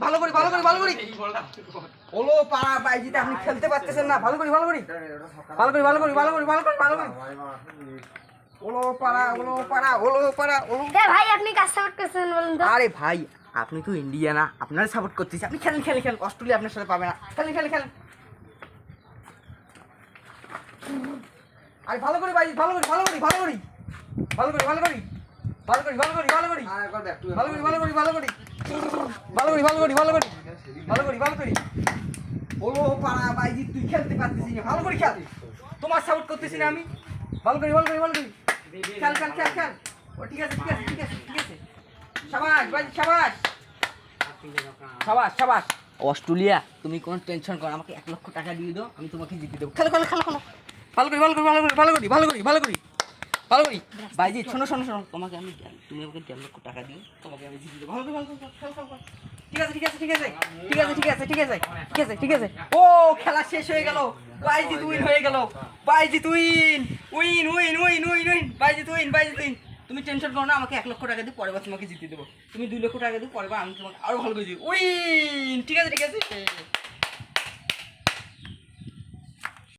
ভালো করে ওলো পাড়া বাইজিতে আপনি খেলতে পারতেছেন না। ভালো করে ওলো পাড়া। ভাই আপনি কাজ সাপোর্ট করছেন বলুন তো? আরে ভাই আপনি তো ইন্ডিয়া না, আপনার সাপোর্ট করতেছি। আপনি খেলেন, অস্ট্রেলিয়া আপনার সাথে পাবে না। খেলেন। আরে ভালো করে বাইজি, ভালো করে ওলো পাড়া বাইজি তুই খেলতে পারতেছিস না। ভালো করে খেল, তোমার সাপোর্ট করতেছি না আমি। ভালো করে খেল। ও ঠিক আছে। শাবাশ বাইজি, শাবাশ। অস্ট্রেলিয়া তুমি কোনো টেনশন করো, আমাকে 1 লক্ষ টাকা দিয়ে দাও, আমি তোমাকে জিতে দেবো। খেলো। ভালো করি। ভাইজি শোনো, তোমাকে আমি তুমি আমাকে 1.5 লক্ষ টাকা দিও, তোমাকে আমি জিতে দেবো। ভালো করে খেলো। ঠিক আছে। ও খেলা শেষ হয়ে গেল, বাইজি উইন হয়ে গেল। বাইজি উইন। বাইজি উইন। তুমি টেনশন করো না, আমাকে 1 লক্ষ টাকা দিও, পরের বার তোমাকে জিতে দেবো। তুমি 2 লক্ষ টাকা দিও, পরের বার আমি তোমাকে আরো ভালো করে দিই। উইন। ঠিক আছে।